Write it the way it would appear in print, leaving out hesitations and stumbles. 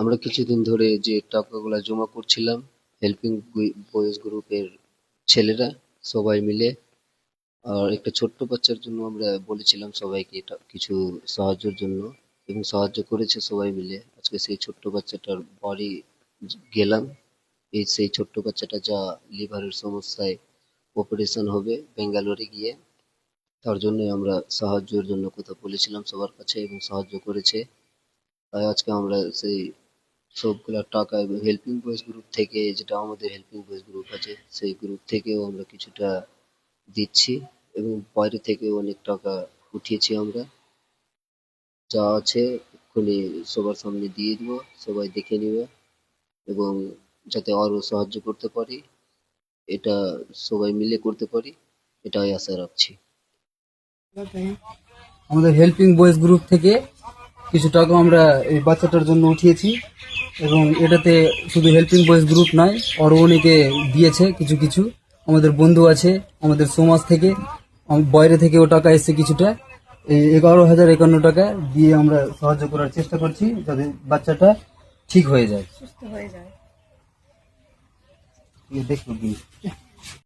আমরা কিছুদিন ধরে যে টাকাগুলা জমা করছিলাম হেল্পিং বয়েজ গ্রুপের ছেলেরা সবাই মিলে, আর একটা ছোট্ট বাচ্চার জন্য আমরা বলেছিলাম সবাইকে এটা কিছু সাহায্যের জন্য, এবং সাহায্য করেছে সবাই মিলে। আজকে সেই ছোট্ট বাচ্চাটার বাড়ি গেলাম। সেই ছোট্ট বাচ্চাটা যা লিভারের সমস্যায় অপারেশন হবে বেঙ্গালোরে গিয়ে, তার জন্য আমরা সাহায্যের জন্য কথা বলেছিলাম সবার কাছে এবং সাহায্য করেছে। তাই আজকে আমরা সেই সবগুলা টাকা এবং হেল্পিং বয়েজ গ্রুপ থেকে, যেটা আমাদের হেল্পিং বয়েজ গ্রুপ আছে সেই গ্রুপ থেকেও আমরা কিছুটা দিচ্ছি, এবং বাইরে থেকেও অনেক টাকা উঠিয়েছি আমরা। যা আছে এক্ষুনি সবার সামনে দিয়ে দিব, সবাই দেখে নিবে, এবং যাতে আরো সাহায্য করতে পারি, এটা সবাই মিলে করতে পারি, এটাই আশা রাখছি। আমাদের হেল্পিং বয়েজ গ্রুপ থেকে কিছু টাকা আমরা এই বাচ্চাটার জন্য উঠিয়েছি, এবং এটাতে শুধু হেল্পিং বয়েজ গ্রুপ নয়, আরও অনেকে দিয়েছে কিছু কিছু। আমাদের বন্ধু আছে আমাদের সমাজ থেকে, বাইরে থেকেও টাকা এসছে কিছুটা। এই 11,051 টাকা দিয়ে আমরা সাহায্য করার চেষ্টা করছি যাতে বাচ্চাটা ঠিক হয়ে যায়, সুস্থ হয়ে যায়। দেখো